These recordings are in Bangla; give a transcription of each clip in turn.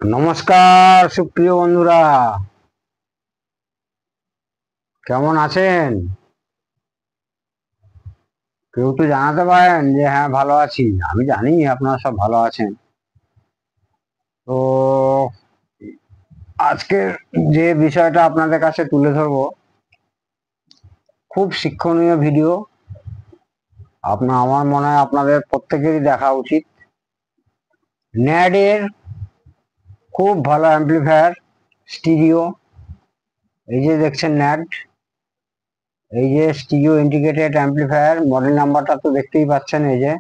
নমস্কার সুপ্রিয় বন্ধুরা, কেমন আছেন? কেউ তো জানাতে পারেন যে হ্যাঁ ভালো আছি। আমি জানি আপনারা সব ভালো আছেন। তো আজকের যে বিষয়টা আপনাদের কাছে তুলে ধরবো, খুব শিক্ষণীয় ভিডিও। আমার মনে হয় আপনাদের প্রত্যেকেরই দেখা উচিত। ন্যাড এর খুব ভালো অ্যাম্পলিফায়ার, স্টিরিও। এই যে দেখছেন ন্যাড, এই যে স্টিরিও ইন্টিগ্রেটেড অ্যাম্পলিফায়ার, মডেল নাম্বারটা তো দেখতেই পাচ্ছেন এই যে।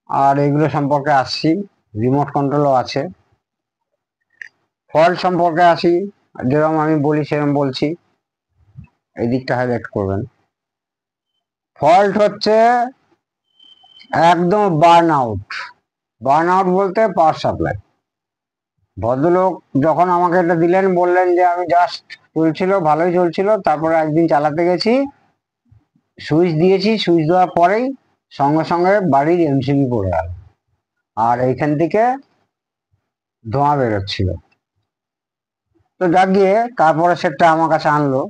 আর এগুলো সম্পর্কে আসছি, রিমোট কন্ট্রোলও আছে। ফল্ট সম্পর্কে আসি, যেরকম আমি বলি সেরকম বলছি। এই দিকটা হাইলাইট করবেন। ফল্ট হচ্ছে একদম বার্ন আউট। বার্ন আউট বলতে পাওয়ার সাপ্লাই। ভদ্রলোক যখন আমাকে এটা দিলেন, বললেন যে আমি জাস্ট চলছিল, ভালোই চলছিল, তারপরে একদিন চালাতে গেছি, সুইচ দিয়েছি, সুইচ দেওয়ার পরেই সঙ্গে সঙ্গে বাড়ির এমসিবি পড়ে গেল, আর এইখান থেকে ধোঁয়া বেরোচ্ছিল। তো যাক গিয়ে তারপরে সেটা আমার কাছে আনলো।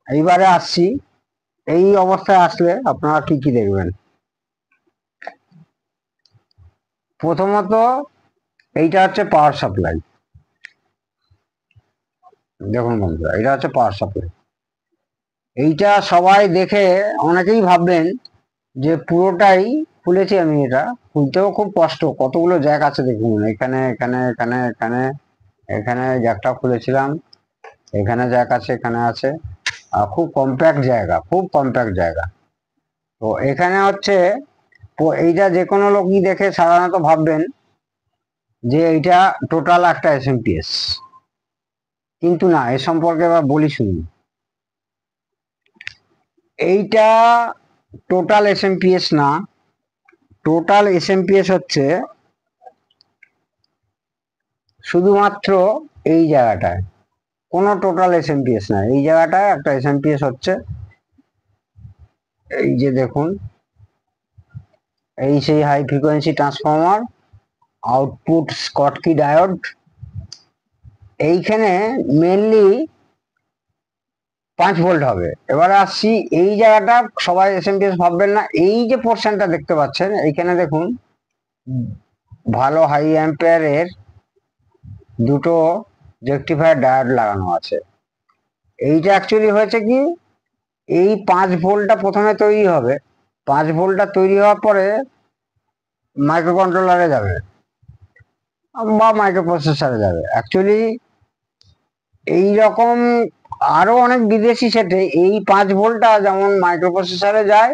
এইবারে আসছি, এই অবস্থায় আসলে আপনারা কি কি দেখবেন। প্রথমত, এইটা হচ্ছে পাওয়ার সাপ্লাই। দেখুন বন্ধুরা, এটা হচ্ছে পাওয়ার সাপ্লাই। এইটা সবাই দেখে অনেকেই ভাববেন যে পুরোটাই খুলেছি আমি। এটা খুলতেও খুব কষ্ট, কতগুলো জ্যাক আছে দেখুন, এখানে এখানে এখানে এখানে এখানে জ্যাকটা খুলেছিলাম, এখানে জ্যাক আছে, এখানে আছে। আর খুব কম্প্যাক্ট জায়গা, খুব কম্প্যাক্ট জায়গা। তো এখানে হচ্ছে এইটা যে কোনো লোকই দেখে সাধারণত ভাববেন যে এইটা টোটাল একটা এসএমপিএস, কিন্তু না, এ সম্পর্কে এবার বলি শুনুন। এইটা টোটাল এসএমপিএস না। টোটাল এসএমপিএস হচ্ছে শুধুমাত্র এই জায়গাটায়, কোনো টোটাল এসএমপিএস না। এই জায়গাটায় একটা এসএমপিএস হচ্ছে, এই যে দেখুন, এই সেই high frequency transformer, output Schottky diode. এইখানে মেনলি 5 ভোল্ট হবে। এবারে আসছি, এই জায়গাটা সবাই এসএমপিএস ভাববেন না। এই যে পোর্শনটা দেখতে পাচ্ছেন এইখানে দেখুন, ভালো হাই অ্যাম্পিয়ারের দুটো রেকটিফায়ার ডায়োড লাগানো আছে। এইটা অ্যাকচুয়ালি হয়েছে কি, এই 5 ভোল্টটা প্রথমে তৈরি হবে। 5 ভোল্টটা তৈরি হওয়ার পরে মাইক্রো কন্ট্রোলারে যাবে বা মাইক্রো প্রসেসরে যাবে। অ্যাকচুয়ালি এইরকম আরো অনেক বিদেশি সেটে এই 5 ভোল্টটা যেমন মাইক্রো প্রসেসরে যায়,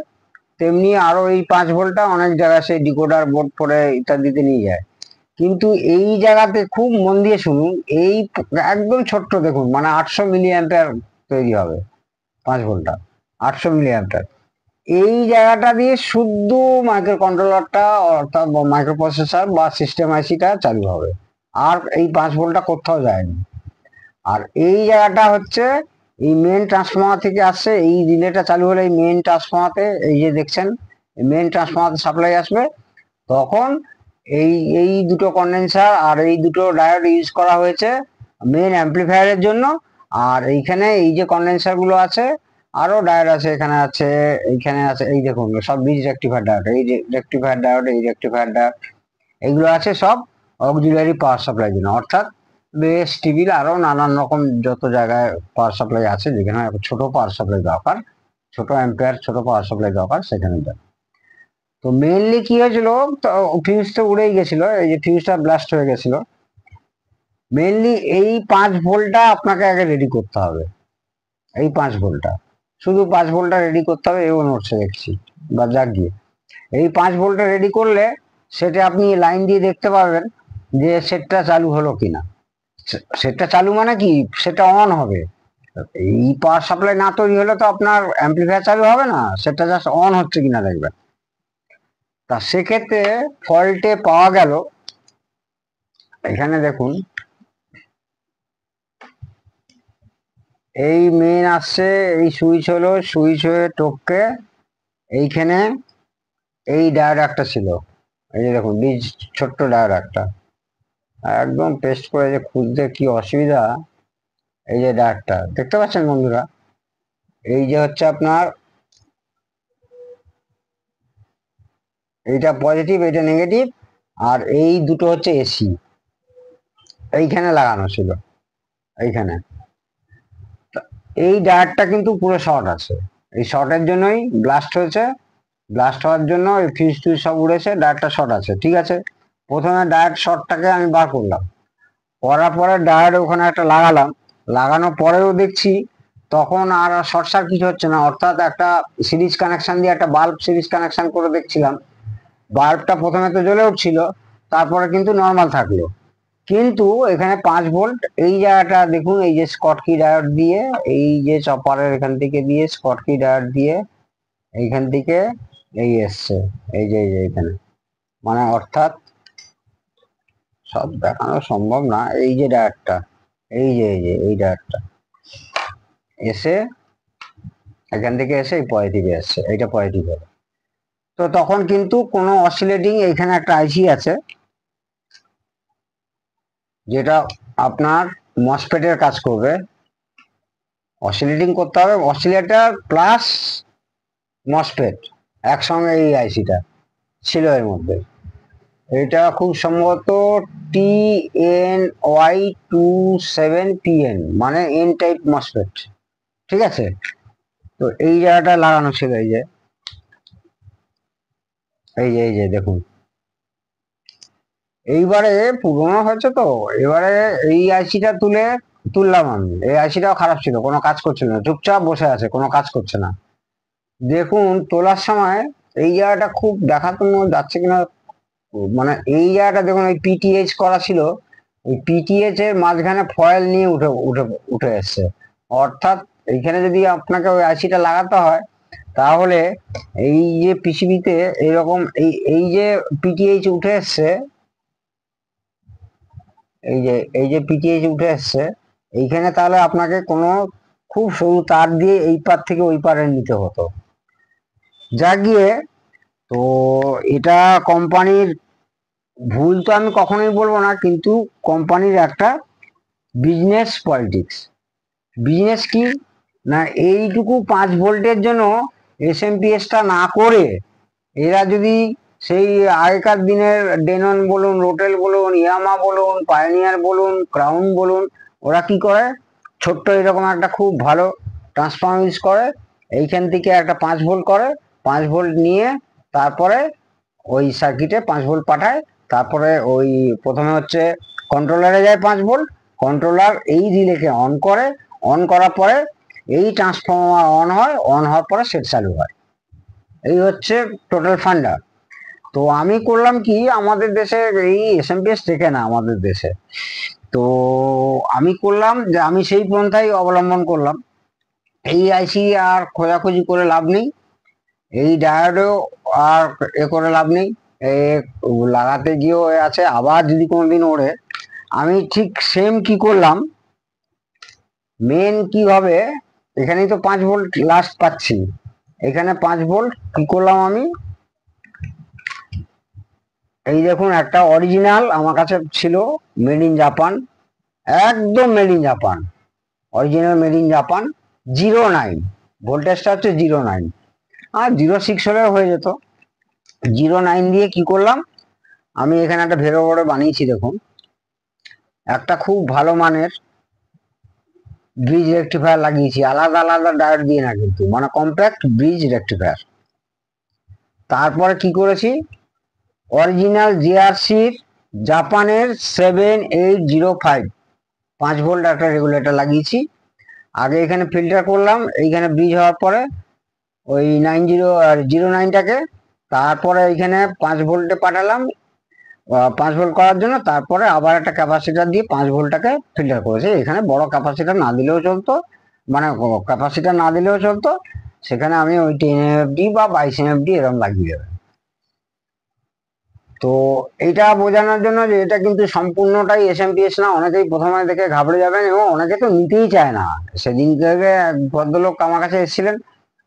তেমনি আরো এই 5 ভোল্টটা অনেক জায়গায় সেই ডিকোডার বোর্ড পরে ইত্যাদিতে নিয়ে যায়। কিন্তু এই জায়গাতে খুব মন দিয়ে শুনুন, এই একদম ছোট্ট দেখুন, মানে 800 মিলি অ্যাম্পিয়ার তৈরি হবে 5 ভোল্টটা, 800 মিলি অ্যাম্পিয়ার। এই জায়গাটা দিয়ে শুদ্ধ মাইক্রো কন্ট্রোলারটা, অর্থাৎ মাইক্রো প্রসেসর বা সিস্টেম আইসিটা চালু হবে। আর এই 5 ভোল্টটা কোথাও যায়নি। আর এই জায়গাটা হচ্ছে এই মেন ট্রান্সফর্মার থেকে আসছে। এই রিলেটা চালু হলে এই মেন ট্রান্সফর্মারতে, এই যে দেখছেন, মেন ট্রান্সফর্মারতে সাপ্লাই আসবে। তখন এই এই দুটো কন্ডেন্সার আর এই দুটো ডায়োড ইউজ করা হয়েছে মেন অ্যাম্পলিফায়ারের জন্য। আর এইখানে এই যে কন্ডেন্সার গুলো আছে, আরো ডায়োড আছে, এখানে আছে, এইখানে আছে, এই দেখুন সব ব্রিজ রেকটিফায়ার ডায়োড, এই যে রেকটিফায়ার ডায়োড, এই রেকটিফায়ার ডায়োড, এগুলো আছে সব অক্সিলারি পাওয়ার সাপ্লাই জন্য। অর্থাৎ বেস, টিভির আরো নানান রকম যত জায়গায় পাওয়ার সাপ্লাই আছে, যেখানে ছোট পাওয়ার সাপ্লাই দরকার, ছোট অ্যাম্পিয়ার ছোট পাওয়ার সাপ্লাই দরকার, সেখানে যাবে। তো মেইনলি কি হয়েছিল, তো ফিউজটা উড়েই গেছিল, এই যে ফিউজটা ব্লাস্ট হয়ে গেছিল। মেইনলি এই 5 ভোল্টটা আপনাকে আগে রেডি করতে হবে। এই 5 ভোল্টটা, শুধু 5 ভোল্টটা রেডি করতে হবে। এও নড়ছে দেখছি, বা যাক গিয়ে এই 5 ভোল্টটা রেডি করলে সেটা আপনি লাইন দিয়ে দেখতে পাবেন যে সেটটা চালু হলো কিনা। সেটটা চালু মানে কি, সেটা অন হবে। এই পাওয়ার সাপ্লাই না তৈরি হলে তো আপনার অ্যাম্পলিফায়ার চালু হবে না, সেটা জাস্ট অন হচ্ছে কিনা দেখবেন। তা সেক্ষেত্রে ফল্টে পাওয়া গেল, এখানে দেখুন, এই মেন আসছে, এই সুইচ হলো, সুইচ হয়ে টপকে এইখানে এই ডায়োড একটা ছিল, এই যে দেখুন বীজ, ছোট্ট ডায়োড একটা, একদম পেস্ট করে যে খুঁজতে কি অসুবিধা। এই যে ডায়োডটা দেখতে পাচ্ছেন বন্ধুরা, এই যে হচ্ছে আপনার এইটা পজিটিভ, এইটা নেগেটিভ, আর এই দুটো হচ্ছে এসি, এইখানে লাগানো ছিল এইখানে। এই ডায়োডটা কিন্তু পুরো শর্ট আছে, এই শর্টের জন্যই ব্লাস্ট হয়েছে। ব্লাস্ট হওয়ার জন্য এই ফিউজ টিউজ সব উড়েছে, ডায়োডটা শর্ট আছে, ঠিক আছে। প্রথমে ডায়োড শর্টটাকে আমি বার করলাম, করার পরে ডায়োড ওখানে একটা লাগালাম, লাগানোর পরেও দেখছি তখন আর শর্ট সার্কিট হচ্ছে না, অর্থাৎ একটা সিরিজ কানেকশন দিয়ে একটা বাল্ব সিরিজ কানেকশন করে দেখছিলাম, বাল্বটা প্রথমে তো জ্বলে উঠছিল, তারপরে কিন্তু নর্মাল থাকলো। কিন্তু এখানে 5 ভোল্ট, এই জায়গাটা দেখুন, এই যে স্কটকি ডায়োড দিয়ে, এই যে চপারের এখান থেকে দিয়ে স্কটকি ডায়োড দিয়ে এইখান থেকে এই এসছে, এই যে এখানে, মানে অর্থাৎ সব দেখানো সম্ভব না, এই যে ডায়োডটা, এই যে এই ডায়োডটা এসে এখান থেকে এসে এই পজিটিভে এসছে, এইটা পজিটিভ হবে। তো তখন কিন্তু কোনো অসিলেটিং, এইখানে একটা আইসি আছে যেটা আপনার মসফেটের কাজ করবে, অসিলেটিং করতে হবে, অসিলেটর প্লাস মসফেট একসঙ্গে, এই আইসিটা ছিল এর মধ্যে। এটা খুব সম্ভবত TNY27PN, মানে এন টাইপ মসফেট, ঠিক আছে। তো এই জায়গাটা লাগানো ছিল, এই যে দেখুন, এইবারে পুরোনো হয়েছে তো, এবারে এই আইসিটা তুললাম আমি, এই আইসিটাও খারাপ ছিল, কোনো কাজ করছে না, চুপচাপ বসে আছে, কোনো কাজ করছে না। দেখুন তোলার সময় এই জায়গাটা খুব দেখাতো যাচ্ছে কিনা, মানে এই জায়গাটা দেখুন, ওই পিটিএইচ করা ছিল, ওই পিটিএইচ এর মাঝখানে ফয়েল নিয়ে উঠে উঠে উঠে এসছে, অর্থাৎ এইখানে যদি আপনাকে ওই আইসিটা লাগাতে হয়, তাহলে এই যে পিসিবিতে এইরকম এই যে পিটিএইচ উঠে এসছে, এই যে পিটিএইচ উঠে এসছে এইখানে, তাহলে আপনাকে কোনো খুব সরু তার দিয়ে এই পার থেকে ওই পারে নিতে হতো, যা গিয়ে। তো এটা কোম্পানির ভুল তো আমি কখনোই বলবো না, কিন্তু কোম্পানির একটা বিজনেস পলিটিক্স। বিজনেস কি না, এইটুকু 5 ভোল্টের জন্য এসএমপিএসটা না করে এরা যদি সেই আগেকার দিনের ডেনন বলুন, রোটেল বলুন, ইয়ামা বলুন, পায়োনিয়ার বলুন, ক্রাউন বলুন, ওরা কি করে, ছোট্ট এরকম একটা খুব ভালো ট্রান্সফর্মার ইউজ করে, এইখান থেকে একটা 5 ভোল্ট করে, 5 ভোল্ট নিয়ে তারপরে ওই সার্কিটে 5 ভোল্ট পাঠায়, তারপরে ওই প্রথমে হচ্ছে কন্ট্রোলারে যায় 5 ভোল্ট, কন্ট্রোলার এই রিলেকে অন করে, অন করার পরে এই ট্রান্সফর্মার অন হয়, অন হওয়ার পরে সেট চালু হয়। এই হচ্ছে টোটাল ফান্ডা। তো আমি করলাম কি, আমাদের দেশে এই এসএমপিএস থেকে না আমাদের দেশে, তো আমি করলাম যে আমি সেই পন্থাই অবলম্বন করলাম, এই আইসি আর খোঁজাখুঁজি করে লাভ নেই, এই ডায়োডও আর এ করে লাভ নেই, এ লাগাতে গিয়েও আছে, আবার যদি কোনোদিন ওড়ে, আমি ঠিক সেম কি করলাম, মেন কি হবে, এখানেই তো 5 ভোল্ট লাস্ট পাচ্ছি, এখানে 5 ভোল্ট কি করলাম আমি, এই দেখুন একটা অরিজিনাল আমার কাছে ছিল, মেড ইন জাপান, একদম made in Japan, original made in Japan, 09, ভোল্টেজটা হচ্ছে 09, আর 06 হলেও হয়ে যেত। 09 দিয়ে কি করলাম, আমি এখানে একটা ভেরো বড় বানিয়েছি দেখুন, একটা খুব ভালো মানের ব্রিজ রেকটিফায়ার লাগিয়েছি, আলাদা আলাদা ডায়োড দিয়ে না কিন্তু, মানে কম্প্যাক্ট ব্রিজ রেকটিফায়ার। তারপরে কি করেছি, অরিজিনাল জিআরসির জাপানের 7805 5 ভোল্ট একটা রেগুলেটর লাগিয়েছি। আগে এখানে ফিল্টার করলাম, এইখানে ব্রিজ হওয়ার পরে ওই 09টাকে, তারপরে এইখানে 5 ভোল্টে পাঠালাম, 5 ভোল্ট করার জন্য, তারপরে আবার একটা ক্যাপাসিটার দিয়ে 5 ভোল্টটাকে ফিল্টার করেছে। এখানে বড় ক্যাপাসিটার না দিলেও চলতো, মানে ক্যাপাসিটার না দিলেও চলতো, সেখানে আমি ওই 10 এমএফডি বা 22 এমএফডি এরকম লাগিয়ে দেবেন। তো এটা বোঝানোর জন্য যে এটা কিন্তু সম্পূর্ণটাই এসএমপিএস না, অনেকেই প্রথমে দেখে ঘাবড়ে যাবেন, এবং অনেকে তো নিতেই চায় না। সেদিন থেকে এক ভদ্রলোক আমার কাছে এসেছিলেন,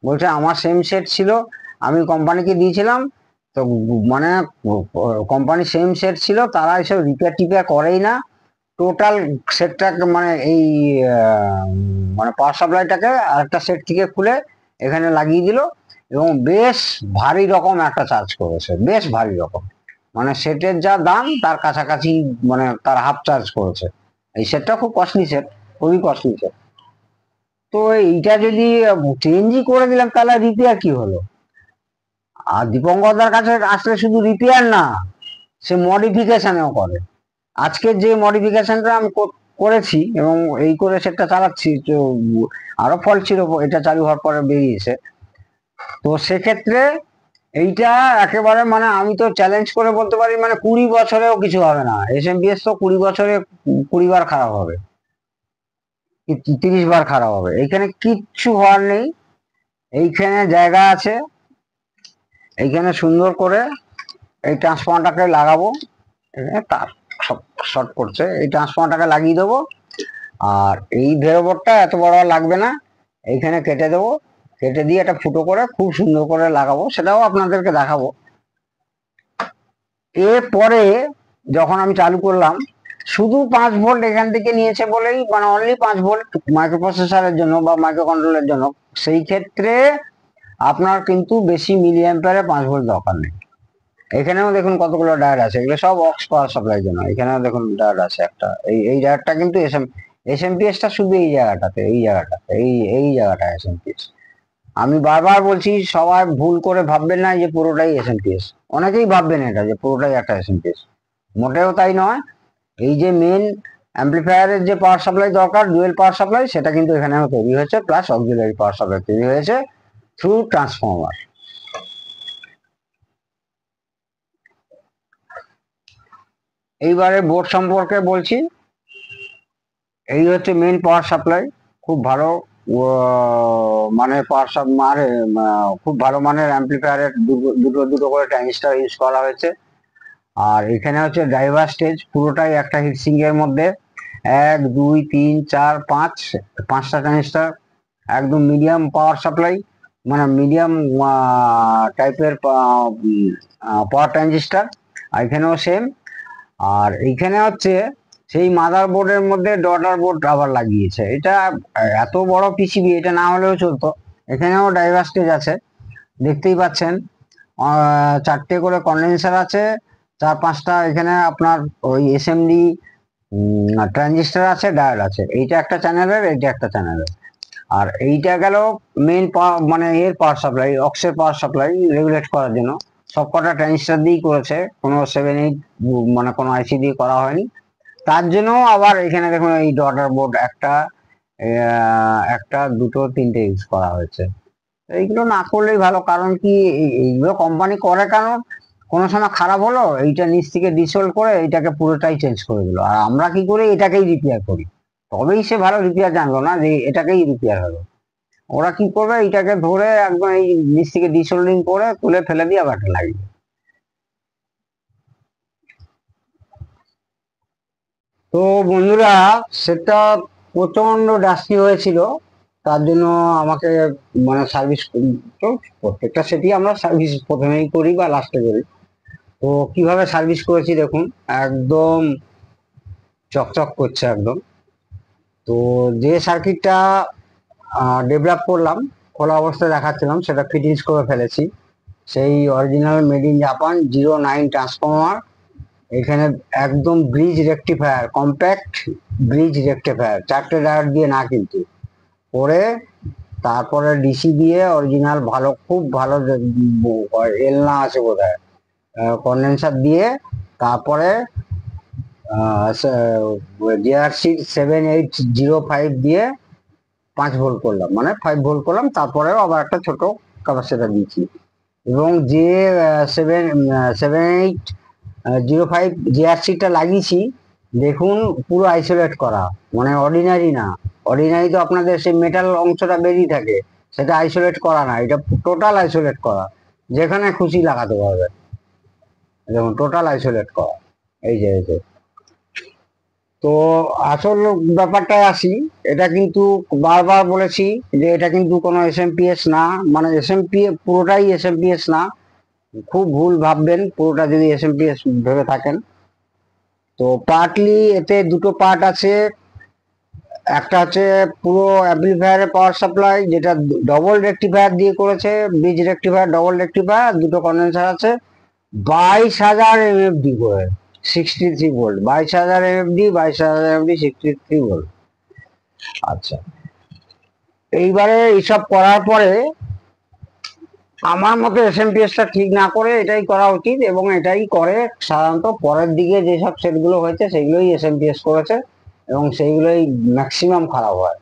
বলছে আমার সেম সেট ছিল, আমি কোম্পানিকে দিয়েছিলাম, তো মানে কোম্পানি সেম সেট ছিল, তারা এসব রিপেয়ার টিপেয়ার করেই না, টোটাল সেটটা মানে এই মানে পাওয়ার সাপ্লাইটাকে আরেকটা সেট থেকে খুলে এখানে লাগিয়ে দিল, এবং বেশ ভারী রকম একটা চার্জ করেছে, বেশ ভারী রকম, মানে সেটের যা দাম তার কাছাকাছি, মানে তার হাফ চার্জ করেছে। এই সেটটা খুব কস্টলি সেট, খুবই কস্টলি সেট। তো এইটা যদি চেঞ্জই করে দিলাম তাহলে রিপেয়ার কি হলো? আর দীপঙ্করদার কাছে আসলে শুধু রিপেয়ার না, সে মডিফিকেশনও করে। আজকের যে মডিফিকেশনটা আমি করেছি এবং এই করে সেটটা চালাচ্ছি, তো আরো ফল্ট ছিল, এটা চালু হওয়ার পরে বেরিয়েছে। তো সেক্ষেত্রে এইটা একেবারে মানে আমি তো চ্যালেঞ্জ করে বলতে পারি, মানে 20 বছরেও কিছু হবে না। এসএমপিএস তো 20 বছরে 20 বার খারাপ হবে, 30 বার খারাপ হবে, এখানে কিচ্ছু হওয়ার নেই। এইখানে জায়গা আছে, এইখানে সুন্দর করে এই ট্রান্সফর্মারটাকে লাগাবো, এখানে তার সব শর্ট করছে, এই ট্রান্সফর্মারটাকে লাগিয়ে দেবো। আর এই ভেরোবোর্ডটা এত বড় লাগবে না, এইখানে কেটে দেবো, কেটে দিয়ে একটা ফুটো করে খুব সুন্দর করে লাগাবো, সেটাও আপনাদেরকে দেখাবো। এরপরে যখন আমি চালু করলাম, শুধু 5 ভোল্ট এখান থেকে নিয়েছে বলেই, মানে অনলি 5 ভোল্ট মাইক্রোপ্রসেসরের জন্য বা মাইক্রো কন্ট্রোলের জন্য, সেই ক্ষেত্রে আপনার কিন্তু বেশি মিলি অ্যাম্পিয়ারে 5 ভোল্ট দরকার নেই। এখানেও দেখুন কতগুলো ডায়োড আছে, এগুলো সব অক্স পাওয়ার সাপ্লাইয়ের জন্য। এখানেও দেখুন ডায়োড আছে একটা, এই ডায়োডটা কিন্তু এসএমপিএস টা শুধু এই জায়গাটাতে, এই জায়গাটা এসএমপিএস। আমি বারবার বলছি, সবাই ভুল করে ভাববেন না যে পুরোটাই এসএমপিএস। অনেকেই ভাববেন এটা যে পুরোটাই একটা এসএমপিএস, মোটেও তাই নয়। এই যে মেন অ্যাম্পলিফায়ারের যে পাওয়ার সাপ্লাই দরকার, ডুয়েল পাওয়ার সাপ্লাই, সেটা কিন্তু এখানেও তৈরি হয়েছে, প্লাস অক্সিলারি পাওয়ার সাপ্লাই তৈরি হয়েছে থ্রু ট্রান্সফর্মার। এইবারে বোর্ড সম্পর্কে বলছি। এই হচ্ছে মেন পাওয়ার সাপ্লাই, খুব ভালো মানে মানে খুব ভালো মানের অ্যাম্পলিফায়ারের দুটো দুটো করে ট্রানজিস্টর ইউজ করা হয়েছে। আর এখানে হচ্ছে ড্রাইভার স্টেজ, পুরোটাই একটা হিটসিঙ্ক এর মধ্যে 1 2 3 4 5 5টা ট্রানজিস্টর, একদম মিডিয়াম পাওয়ার সাপ্লাই, মানে মিডিয়াম টাইপের পাওয়ার ট্রানজিস্টর। আর এখানেও সেম। আর এইখানে হচ্ছে সেই মাদার বোর্ডের মধ্যে ডটার বোর্ড আবার লাগিয়েছে। এটা এত বড় পিসিবি, এটা না হলেও চলতো। এখানেও ড্রাইভার স্টেজ আছে, দেখতেই পাচ্ছেন। 4টে করে কন্ডেন্সার আছে, 4-5টা এখানে আপনার ওই এসএমডি ট্রানজিস্টর আছে, ডায়োড আছে। এইটা একটা চ্যানেলের, এইটা একটা চ্যানেলের। আর এইটা গেল মেন মানে এর পাওয়ার সাপ্লাই, অক্সের পাওয়ার সাপ্লাই রেগুলেট করার জন্য। সবকটা ট্রানজিস্টর দিয়েই করেছে, কোনো 7-8 মানে কোনো আইসি দিয়ে করা হয়নি। তার জন্য আবার এখানে দেখুন এই ডটার বোর্ড একটা দুটো তিনটে ইউজ করা হয়েছে। এইগুলো না করলেই ভালো, কারণ কি এইগুলো কোম্পানি করে কেন, কোনো সময় খারাপ হলো, এইটা নিচ থেকে ডিসোল্ড করে এইটাকে পুরোটাই চেঞ্জ করে দিল, আর আমরা কি করি, এটাকেই রিপেয়ার করি। তবেই সে ভালো রিপেয়ার জানলো না যে এটাকেই রিপেয়ার হলো। ওরা কি করবে, এইটাকে ধরে একদম এই নিচ থেকে ডিসোল্ডিং করে তুলে ফেলে দিয়ে আবার একটা লাগিয়ে। তো বন্ধুরা, সেটা প্রচন্ড ডাস্টি হয়েছিল, তার জন্য আমাকে মানে সার্ভিস, তো প্রত্যেকটা সেটি আমরা সার্ভিস প্রথমেই করি বা লাস্টে করি। তো কিভাবে সার্ভিস করেছি দেখুন, একদম চকচক করছে একদম। তো যে সার্কিটটা ডেভেলপ করলাম, খোলা অবস্থায় দেখাচ্ছিলাম, সেটা ফিটিংস করে ফেলেছি। সেই original made in Japan 09 transformer. এখানে একদম bridge rectifier, compact bridge rectifier, 4টে ডায়োড দিয়ে না কিন্তু, করে তারপরে ডিসি দিয়ে অরিজিনাল ভালো, খুব ভালো এলনা আছে বোধহয়, কন্ডেন্সার দিয়ে, তারপরে জিআরসি 7805 দিয়ে 5 ভোল্ট করলাম, মানে 5 ভোল্ট করলাম, তারপরেও আবার একটা ছোট ক্যাপাসিটর দিয়েছি। এবং যে 7805 জিআরসিটা লাগিয়েছি, দেখুন পুরো আইসোলেট করা, মানে অর্ডিনারি না। অর্ডিনারি তো আপনাদের সেই মেটাল অংশটা বেরিয়ে থাকে, সেটা আইসোলেট করা না, এটা টোটাল আইসোলেট করা, যেখানে খুশি লাগাতে পারবে। দেখুন টোটাল আইসোলেট করা, এই যে। তো আসল ব্যাপারটায় আসি, এটা কিন্তু বারবার বলেছি যে এটা কিন্তু কোনো এসএমপিএস না, মানে এসএমপিএস পুরোটাই এসএমপিএস না। খুব ভুল ভাববেন পুরোটা যদি এসএমপিএস ভেবে থাকেন। তো পার্টলি এতে দুটো পার্ট আছে। একটা হচ্ছে পুরো অ্যাম্পলিফায়ারের পাওয়ার সাপ্লাই, যেটা ডবল রেকটিফায়ার দিয়ে করেছে, ব্রিজ রেকটিফায়ার ডবল রেকটিফায়ার, দুটো কন্ডেন্সার আছে, 22,000 এমএফডি করে, 63 ভোল্ট, 22,000 এমএফডি, 22,000 এমএফডি, 63 ভোল্ট। আচ্ছা, এইবারে এইসব করার পরে আমার মতে এসএমপিএস টা ঠিক না করে এটাই করা উচিত, এবং এটাই করে সাধারণত। পরের দিকে যেসব সেটগুলো হয়েছে সেগুলোই এসএমপিএস করেছে, এবং সেইগুলোই ম্যাক্সিমাম খারাপ হয়।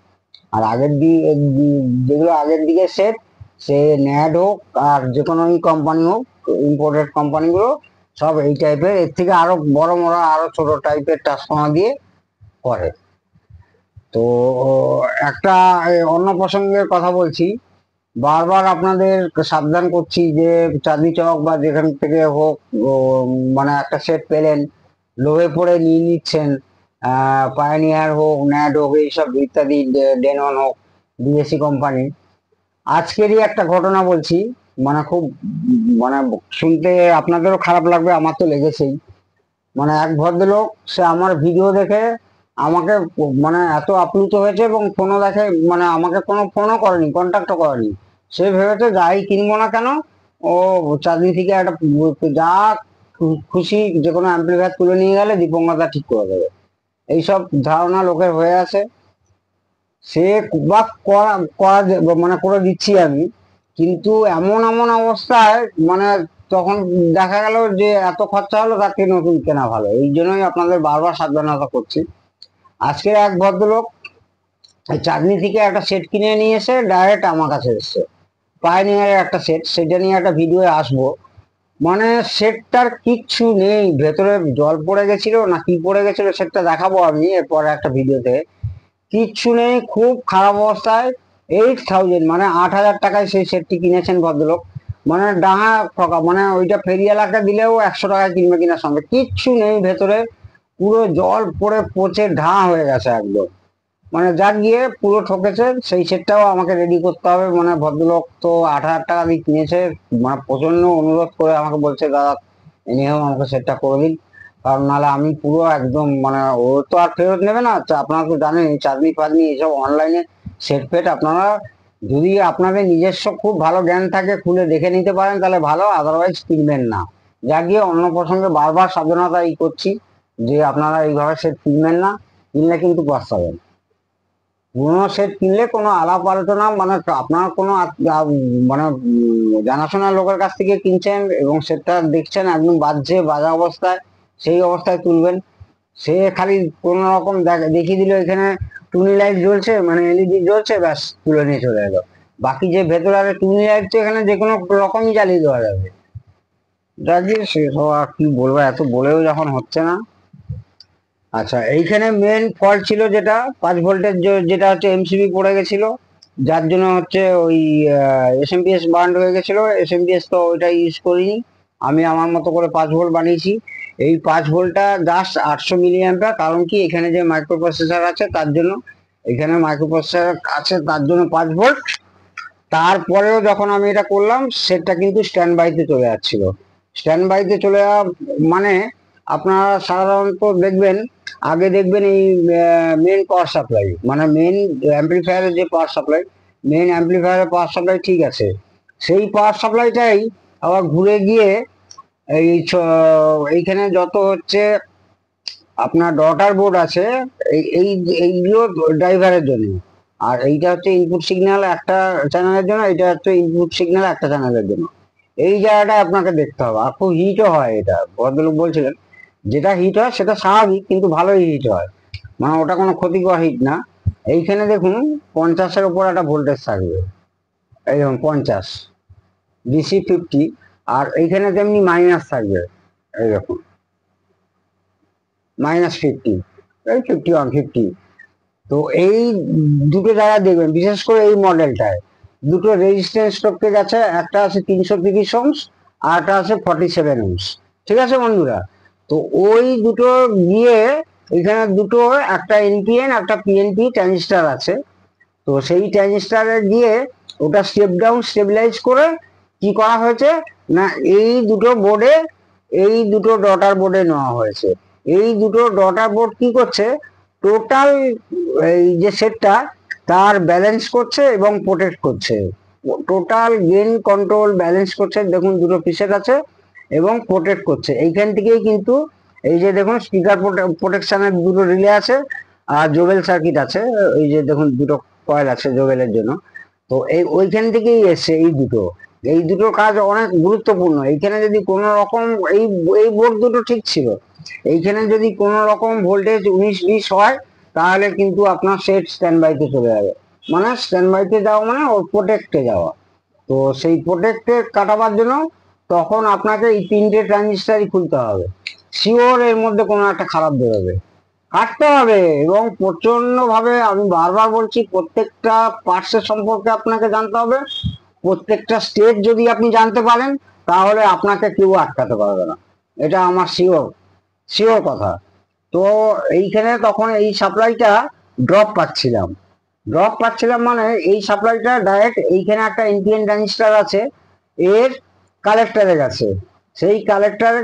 আর আগের দিকে যেগুলো আগের দিকে সেট, সে ন্যাড হোক আর যে কোনো কোম্পানি হোক, ইম্পোর্টেড কোম্পানিগুলো সব এই টাইপের, এর থেকে আরো বড় বড় আরো ছোট টাইপের ট্রান্সফর্মার দিয়ে করে। তো একটা অন্য প্রসঙ্গের কথা বলছি, বারবার আপনাদের সাবধান করছি যে চাঁদনি চক বা যেখান থেকে হোক, মানে একটা সেট পেলেন, লোভে পড়ে নিয়ে নিচ্ছেন। পায়োনিয়ার হোক, ন্যাড হোক, এইসব ইত্যাদি, ডেনন হোক, বিএসসি কোম্পানি। আজকেরই একটা ঘটনা বলছি, মানে খুব, মানে শুনতে আপনাদেরও খারাপ লাগবে, আমার তো লেগেছেই। মানে এক ভদ্রলোক, সে আমার ভিডিও দেখে আমাকে মানে এত আপ্লুত হয়েছে, এবং ফোনও দেখে, মানে আমাকে কোনো ফোনও করেনি, কন্ট্যাক্টও করেনি। সে ভেবেছে যাই কিনবো না কেন, ও চাঁদনি থেকে একটা যা খুশি যে কোনো অ্যাম্পলিফায়ার তুলে নিয়ে গেলে দীপঙ্করদা ঠিক করে দেবে, এইসব ধারণা লোকের হয়ে আছে। সে বা করা করা মানে করে দিচ্ছি আমি, কিন্তু এমন এমন অবস্থায়, মানে তখন দেখা গেল যে এত খরচা হলো, তার থেকে নতুন কেনা ভালো। এই জন্যই আপনাদের বারবার সাবধানতা করছি। আজকে এক ভদ্রলোক চাঁদনি থেকে একটা সেট কিনে নিয়ে এসে ডাইরেক্ট আমার কাছে এসছে, পায়োনিয়ারের একটা সেট, সেটা নিয়ে একটা ভিডিও আসবো। মানে সেটটার কিচ্ছু নেই, ভেতরে জল পড়ে গেছিল না কি পড়ে গেছিল, সেটটা দেখাবো আমি এরপরে একটা ভিডিওতে। কিচ্ছু নেই, খুব খারাপ অবস্থায়। 8,000 মানে 8,000 টাকায় সেই সেটটি কিনেছেন ভদ্রলোক। মানে ডাঙা ঠকা, মানে ওইটা ফেরিওয়ালাকে দিলেও 100 টাকায় কিনবে কিনার সঙ্গে। কিচ্ছু নেই ভেতরে, পুরো জল পড়ে পচে ঢাঁ হয়ে গেছে একদম। মানে যা গিয়ে পুরো ঠকেছে। সেই সেটটাও আমাকে রেডি করতে হবে। মানে ভদ্রলোক তো 8,000 টাকা দিয়ে কিনেছে, মানে প্রচন্ড অনুরোধ করে আমাকে বলছে, দাদা এনিহাও আমাকে সেটটা করে দিন, কারণ নাহলে আমি পুরো একদম, মানে ও তো আর ফেরত নেবে না। আপনারা তো জানেন এই চাঁদনি ফাদনি এইসব অনলাইনে সেট ফেট, আপনারা যদি আপনাদের নিজস্ব খুব ভালো জ্ঞান থাকে খুলে দেখে নিতে পারেন তাহলে ভালো, আদারওয়াইজ কিনবেন না। যা গিয়ে অন্য প্রসঙ্গে বারবার সাবধানতা করছি যে আপনারা এইভাবে সেট কিনবেন না, কিনলে কিন্তু পস্তাবেন। পুরোনো সেট কিনলে কোনো আলাপ আলোচনা, মানে আপনার কোনো মানে জানাশোনা লোকের কাছ থেকে কিনছেন এবং সেটটা দেখছেন একদম বাজছে, বাজা অবস্থায়, সেই অবস্থায় তুলবেন। সে খালি কোনো রকম দেখিয়ে দিল এখানে টুনি লাইট জ্বলছে, মানে এলইডি জ্বলছে, ব্যাস তুলে নিয়ে চলে এলো। বাকি যে ভেতরে আছে টুনি লাইট, তো এখানে যে কোনো রকমই জ্বালিয়ে দেওয়া যাবে। যাকে সেসব আর কি বলবো, এত বলেও যখন হচ্ছে না। আচ্ছা, এইখানে মেন ফল্ট ছিল যেটা 5 ভোল্টের, যেটা হচ্ছে এমসিবি পড়ে গেছিল, যার জন্য হচ্ছে ওই এসএমপিএস বার্ন হয়ে গেছিল। এসএমপিএস তো ওইটা ইউজ করিনি, আমি আমার মতো করে 5 ভোল্ট বানিয়েছি। এই 5 ভোল্টটা জাস্ট 800 মিলি অ্যাম্পিয়ার। কারণ কি, এখানে যে মাইক্রো প্রসেসর আছে তার জন্য, এখানে মাইক্রো প্রসেসর আছে তার জন্য 5 ভোল্ট। তারপরেও যখন আমি এটা করলাম, সেটটা কিন্তু স্ট্যান্ড বাইতে চলে যাচ্ছিল। স্ট্যান্ড বাইতে চলে যাওয়া মানে, আপনারা সাধারণত দেখবেন, আগে দেখবেন এই মেন পাওয়ার সাপ্লাই, মানে মেন অ্যাম্পলিফায়ারের যে পাওয়ার সাপ্লাই, মেন অ্যাম্পলিফায়ারের পাওয়ার সাপ্লাই ঠিক আছে, সেই পাওয়ার সাপ্লাইটাই আবার ঘুরে গিয়ে এই এইখানে যত হচ্ছে আপনার ডটার বোর্ড আছে, এইগুলো ড্রাইভারের জন্য। আর এইটা হচ্ছে ইনপুট সিগন্যাল একটা চ্যানেলের জন্য, এইটা হচ্ছে ইনপুট সিগন্যাল একটা চ্যানেলের জন্য। এই জায়গাটা আপনাকে দেখতে হবে। আর খুব হিটও হয়, এটা ভদ্রলোক বলছিলেন, যেটা হিট হয় সেটা স্বাভাবিক, কিন্তু ভালোই হিট হয়, মানে ওটা কোনো ক্ষতিকর হিট না। এইখানে দেখুন 50-এর উপর একটা ভোল্টেজ থাকবে, এই দেখুন 50, ডিসি 50। আর এইখানে তেমনি মাইনাস থাকবে, এই দেখুন -50, এই 51, 50। তো এই দুটো জায়গা দেখবেন, বিশেষ করে এই মডেলটায় দুটো রেজিস্ট্যান্স টপকে গেছে, একটা আছে 330 ohms আর একটা আছে 47 ohms। ঠিক আছে বন্ধুরা, তো ওই দুটো গিয়ে এখানে দুটো, একটা এনপিএন একটা পিএনপি ট্রানজিস্টার আছে। তো সেই ট্রানজিস্টারে গিয়ে ওটা স্টেপ ডাউন স্টেবিলাইজ করে কি করা হয়েছে, না, এই দুটো বোর্ডে, এই দুটো ডটার বোর্ডে নেওয়া হয়েছে। এই দুটো ডটার বোর্ড কি করছে, টোটাল এই যে সেটটা তার ব্যালেন্স করছে এবং প্রোটেক্ট করছে। টোটাল গেইন কন্ট্রোল ব্যালেন্স করছে, দেখুন দুটো প্রিসেট আছে, এবং প্রোটেক্ট করছে। এইখান থেকেই কিন্তু এই যে দেখুন স্পিকার প্রোটেকশনের দুটো রিলে আছে, আর জোবেল সার্কিট আছে, এই যে দেখুন দুটো কয়েল আছে জোবেলের জন্য। তো এই ওইখান থেকেই এসছে এই দুটো। এই দুটো কাজ অনেক গুরুত্বপূর্ণ। এইখানে যদি কোনো রকম এই এই বোর্ড দুটো ঠিক ছিল, এইখানে যদি কোনো রকম ভোল্টেজ 19-20 হয়, তাহলে কিন্তু আপনার সেট স্ট্যান্ড বাইতে চলে যাবে। মানে স্ট্যান্ড বাইতে যাওয়া মানে ওর প্রোটেক্টে যাওয়া। তো সেই প্রোটেক্টে কাটাবার জন্য তখন আপনাকে এই তিনটে ট্রানজিস্টারই খুলতে হবে। শিওর এর মধ্যে কোনো একটা খারাপ বেরোবে, কাটতে হবে। এবং প্রচন্ড ভাবে আমি বারবার বলছি, প্রত্যেকটা পার্টসের সম্পর্কে আপনাকে জানতে হবে। প্রত্যেকটা স্টেজ যদি আপনি জানতে পারেন, তাহলে আপনাকে কেউ আটকাতে পারবে না। এটা আমার শিওর শিওর কথা। তো এইখানে তখন এই সাপ্লাইটা ড্রপ পাচ্ছিলাম মানে এই সাপ্লাইটা ডাইরেক্ট এইখানে একটা এনপিএন ট্রানজিস্টার আছে, এর কালেক্টরে গেছে। সেই কালেক্টরে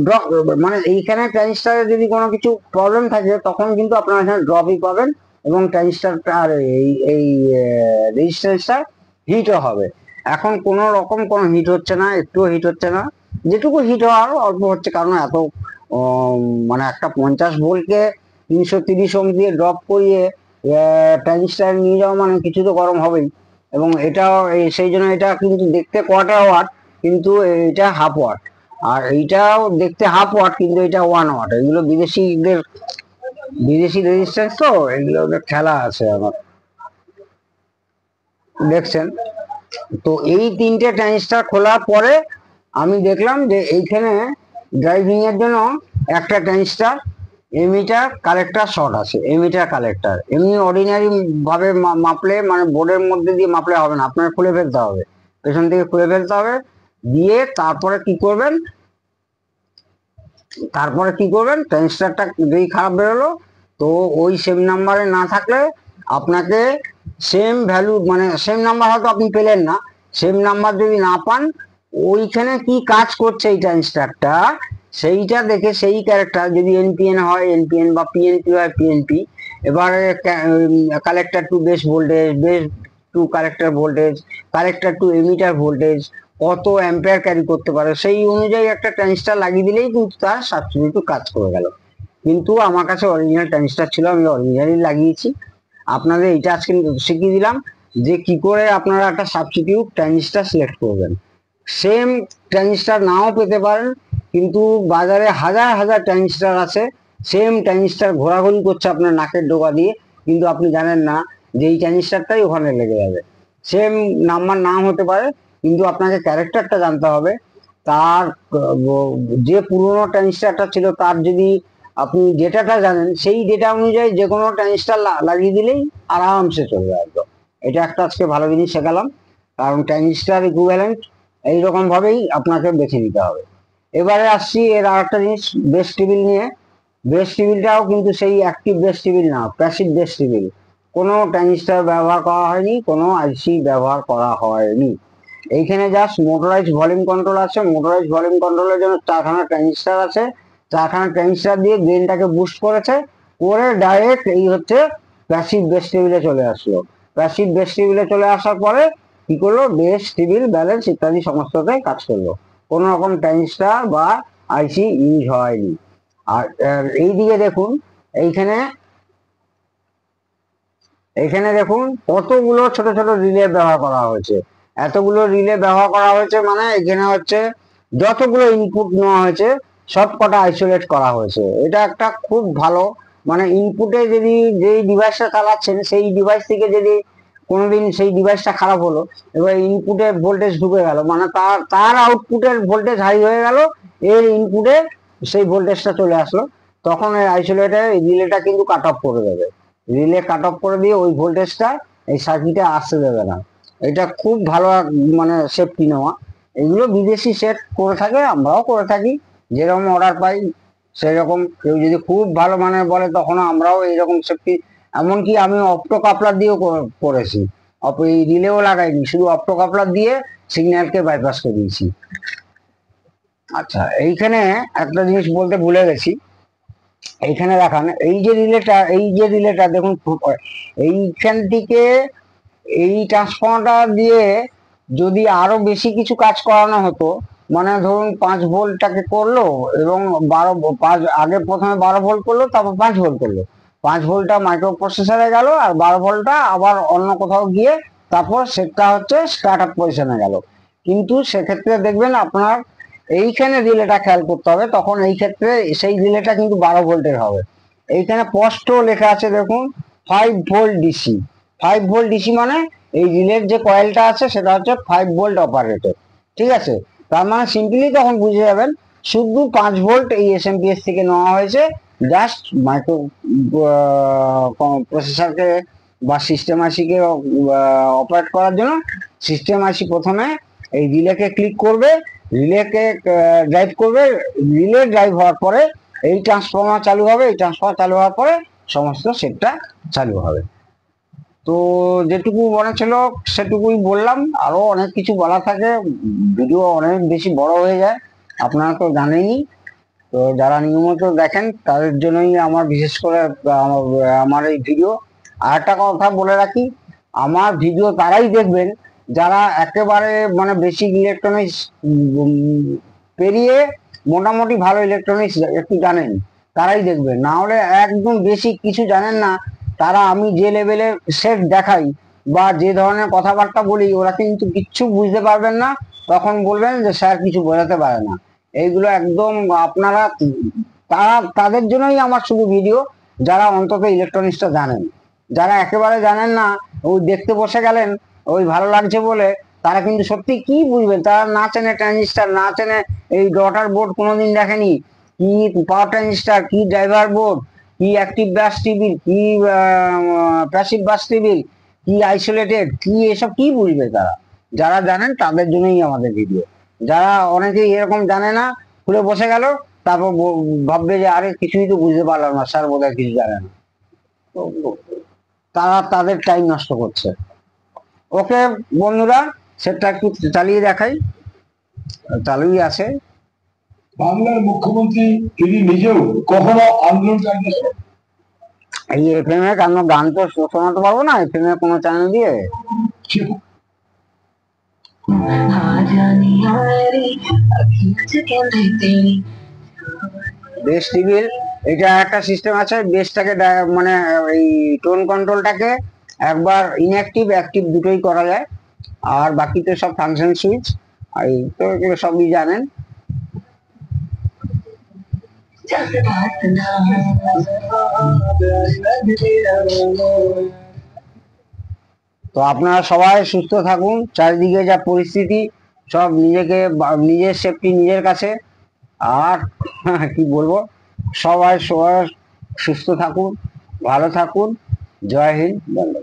ড্রপ, মানে এইখানে ট্রানজিস্টারে যদি কোনো কিছু প্রবলেম থাকে, তখন কিন্তু আপনারা এখানে ড্রপই পাবেন, এবং ট্রানজিস্টারটা আর এই এই রেজিস্ট্যান্সটা হিটও হবে। এখন কোনো রকম কোনো হিট হচ্ছে না, একটুও হিট হচ্ছে না। যেটুকু হিট হওয়ার অল্প হচ্ছে, কারণ এত মানে একটা 50 ভোল্টকে 330 ওহম দিয়ে ড্রপ করিয়ে ট্রানজিস্টার নিয়ে যাওয়া মানে কিছু তো গরম হবেই। এবং এটাও সেই জন্য এটা কিন্তু দেখতে কোয়ার্টার ওয়াট, কিন্তু এটা হাফ ওয়াট। আর এইটাও দেখতে হাফ ওয়াট, কিন্তু এটা 1 ওয়াট। এগুলো বিদেশি রেজিস্ট্যান্স, তো এগুলো ওদের খেলা আছে আমার, দেখছেন। তো এই তিনটে ট্রানজিস্টার খোলার পরে আমি দেখলাম যে এইখানে ড্রাইভিং এর জন্য একটা ট্রানজিস্টার এমিটার কালেক্টর শর্ট আছে। এমিটার কালেক্টর এমনি অর্ডিনারি ভাবে মাপলে, মানে বোর্ডের মধ্যে দিয়ে মাপলে হবে না, আপনার খুলে ফেলতে হবে, পেছন থেকে খুলে ফেলতে হবে। দিয়ে তারপরে কি করবেন, ট্রানজিস্টারটা যদি খারাপ বেরোলো, তো ওই সেম নাম্বারে না থাকলে আপনাকে সেম ভ্যালু, মানে সেম নাম্বার হয়তো আপনি পেলেন না, সেম নাম্বার যদি না পান, ওইখানে কি কাজ করছে এই ট্রানজিস্টারটা সেইটা দেখে, সেই ক্যারেক্টার যদি এনপিএন হয় এনপিএন, বা পিএনপি হয় পিএনপি, এবারে collector to base voltage, base to collector voltage, collector to emitter voltage, কত অ্যাম্পিয়ার ক্যারি করতে পারে, সেই অনুযায়ী একটা ট্রানজিস্টার লাগিয়ে দিলেই কিন্তু তার সাবস্টিটিউট কাজ করে গেল। কিন্তু আমার কাছে অরিজিনাল ট্রানজিস্টার ছিল, আমি অরিজিনালি লাগিয়েছি। আপনাদের এটা আজকে শিখিয়ে দিলাম যে কি করে আপনারা একটা সাবস্টিটিউট ট্রানজিস্টার সিলেক্ট করবেন। সেম ট্রানজিস্টার নাও পেতে পারেন, কিন্তু বাজারে হাজার হাজার ট্রানজিস্টার আছে, সেম ট্রানজিস্টার ঘোরাঘুরি করছে আপনার নাকের ডোকা দিয়ে, কিন্তু আপনি জানেন না যে এই ট্রানজিস্টারটাই ওখানে লেগে যাবে। সেম নাম্বার নাম হতে পারে, কিন্তু আপনাকে ক্যারেক্টারটা জানতে হবে। তার যে পুরোনো ট্রানজিস্টারটা ছিল, তার যদি আপনি ডেটাটা জানেন, সেই ডেটা অনুযায়ী যে কোনো ট্রানজিস্টার লাগিয়ে দিলেই আরামসে চলবে একদম। এটা একটা আজকে ভালো জিনিস শেখালাম, কারণ ট্রানজিস্টার ইকুইভ্যালেন্ট এইরকম ভাবেই আপনাকে বেছে নিতে হবে। এবারে আসছি এর আর একটা জিনিস, বেস টেবিল নিয়ে। বেস টেবিলটাও কিন্তু সেই অ্যাক্টিভ বেস টেবিল না, প্যাসিভ বেস টেবিল। কোনো ট্রানজিস্টার ব্যবহার করা হয়নি, কোনো আইসি ব্যবহার করা হয়নি। এইখানে জাস্ট মোটরাইজ ভলিউম কন্ট্রোল আছে। মোটরাইজ ভলিউম কন্ট্রোলের জন্য 4খানা ট্রানজিস্টার আছে। 4খানা ট্রানজিস্টার দিয়ে গেইনটাকে বুস্ট করেছে, করে ডাইরেক্ট এই হচ্ছে প্যাসিভ বেস টেবিলে চলে আসলো। প্যাসিভ বেস টেবিলে চলে আসার পরে কি করলো, বেস টেবিল ব্যালেন্স ইত্যাদি সমস্ততে কাজ করলো, কোনো রকম ট্রানজিস্টার বা আইসি ইউজ হয়নি। আর এইদিকে দেখুন, এইখানে এখানে দেখুন কতগুলো ছোট ছোট রিলে ব্যবহার করা হয়েছে। এতগুলো রিলে ব্যবহার করা হয়েছে মানে এখানে হচ্ছে যতগুলো ইনপুট নেওয়া হয়েছে সব কটা আইসোলেট করা হয়েছে। এটা একটা খুব ভালো, মানে ইনপুটে যদি যেই ডিভাইসটা চালাচ্ছেন সেই ডিভাইস থেকে যদি কোনোদিন সেই ডিভাইসটা খারাপ হলো, এবার ইনপুটে ভোল্টেজ ঢুকে গেল, মানে তার আউটপুটের ভোল্টেজ হাই হয়ে গেল, এর ইনপুটে সেই ভোল্টেজটা চলে আসলো, তখন এই আইসোলেটর রিলেটা কিন্তু কাট অফ করে দেবে। রিলে কাট অফ করে দিয়ে ওই ভোল্টেজটা এই সার্কিটে আসতে দেবে না। এটা খুব ভালো মানে সেফটি নেওয়া। এগুলো বিদেশি সেট করে থাকে, আমরাও করে থাকি, যেরকম অর্ডার পাই সেরকম। কেউ যদি খুব ভালো মানে বলে, তখন আমরাও এইরকম সেফটি, এমনকি আমি অপ্টো কাপলার দিয়েও করেছি। এই রিলেও লাগাইনি, শুধু অপ্টো কাপলার দিয়ে সিগন্যালকে বাইপাস করে দিয়েছি। আচ্ছা, এইখানে একটা জিনিস বলতে ভুলে গেছি। এইখানে দেখান, এই যে রিলেটা দেখুন, এইখান থেকে এই ট্রান্সফর্মারটা দিয়ে যদি আরো বেশি কিছু কাজ করানো হতো, মানে ধরুন 5 ভোল্টটাকে করলো এবং 5 আগে প্রথমে 12 ভোল্ট করলো, তারপর 5 ভোল্ট করলো, 5 ভোল্টটা মাইক্রো প্রসেসরে গেল আর 12 ভোল্টটা আবার অন্য কোথাও গিয়ে তারপর সেটা হচ্ছে স্টার্ট আপ পজিশনে গেল। কিন্তু সেক্ষেত্রে দেখবেন আপনার এইখানে রিলেটা খেয়াল করতে হবে, তখন এই ক্ষেত্রে সেই রিলেটা কিন্তু 12 ভোল্টের হবে। এইখানে স্পষ্ট লেখা আছে দেখুন, 5 ভোল্ট ডিসি। 5 ভোল্ট ডিসি মানে এই রিলের যে কয়েলটা আছে সেটা হচ্ছে 5 ভোল্ট অপারেটেড। ঠিক আছে, তার মানে সিম্পলি তখন বুঝে যাবেন শুধু 5 ভোল্ট এই এসএমপিএস থেকে নেওয়া হয়েছে, জাস্ট মাইক্রো প্রসেসরকে বা সিস্টেম আইসিকে অপারেট করার জন্য। সিস্টেম আইসি প্রথমে এই রিলেকে ক্লিক করবে, রিলেকে ড্রাইভ করবে, রিলে ড্রাইভ হওয়ার পরে এই ট্রান্সফর্মার চালু হবে, এই ট্রান্সফর্মার চালু হওয়ার পরে সমস্ত সেটটা চালু হবে। তো যেটুকু মনে ছিল সেটুকুই বললাম, আরো অনেক কিছু বলা থাকে, ভিডিও অনেক বেশি বড় হয়ে যায়, আপনারা তো জানেনই। তো যারা নিয়মিত দেখেন তাদের জন্যই আমার বিশেষ করে আমার এই ভিডিও। আর একটা কথা বলে রাখি, আমার ভিডিও তারাই দেখবেন যারা একেবারে মানে বেসিক ইলেকট্রনিক্স পেরিয়ে মোটামুটি ভালো ইলেকট্রনিক্স একটু জানেন, তারাই দেখবেন। না হলে একদম বেসিক কিছু জানেন না, তারা আমি যে লেভেলে সেট দেখাই বা যে ধরনের কথাবার্তা বলি ওরা কিন্তু কিচ্ছু বুঝতে পারবেন না, তখন বলবেন যে স্যার কিছু বোঝাতে পারে না। এইগুলো একদম আপনারা তাদের জন্যই আমার শুধু ভিডিও, যারা অন্তত ইলেকট্রনিক্সটা জানেন। যারা একেবারে জানেন না, ওই দেখতে বসে গেলেন ওই ভালো লাগছে বলে, তারা কিন্তু সত্যি কি বুঝবেন, তারা না চেনে ট্রানজিস্টার, না চেনে এই ডটার বোর্ড কোনোদিন দেখেনি, কি পাওয়ার ট্রানজিস্টার, কি ড্রাইভার বোর্ড, কি অ্যাক্টিভ বাস টিবিল, কি প্যাসিভ বাস টিবিল, কি আইসোলেটেড, কি এসব কি বুঝবে তারা। যারা জানেন তাদের জন্যই আমাদের ভিডিও। যারা অনেকেই এরকম জানে না, খুলে বসে গেল, তারপর ভাববে যে আরে কিছুই তো বুঝতে পারলাম না, স্যার বোধহয় কিছু জানে না। তো তারা তাদের টাইম নষ্ট করছে। ওকে বন্ধুরা, সেটা একটু চালিয়ে দেখাই, চালুই আছে। বাংলার মুখ্যমন্ত্রী তিনি নিজেও কখনো আন্দোলনকারীদের এই এফএম এ আমরা গান তো শোনাতে পারবো না এফএম এ কোনো চ্যানেল দিয়ে। বেস টিভির এটা একটা সিস্টেম আছে, বেসটাকে মানে এই টোন কন্ট্রোলটাকে একবার ইনঅ্যাক্টিভ অ্যাক্টিভ দুটোই করা যায়, আর বাকি তো সব ফাংশন সুইচ, এই তো এগুলো সবই জানেন। তো আপনারা সবাই সুস্থ থাকুন, চারিদিকে যা পরিস্থিতি সব নিজের সেফটি নিজের কাছে। আর কি বলবো, সবাই সবাই সুস্থ থাকুন, ভালো থাকুন। জয় হিন্দ, বন্দে।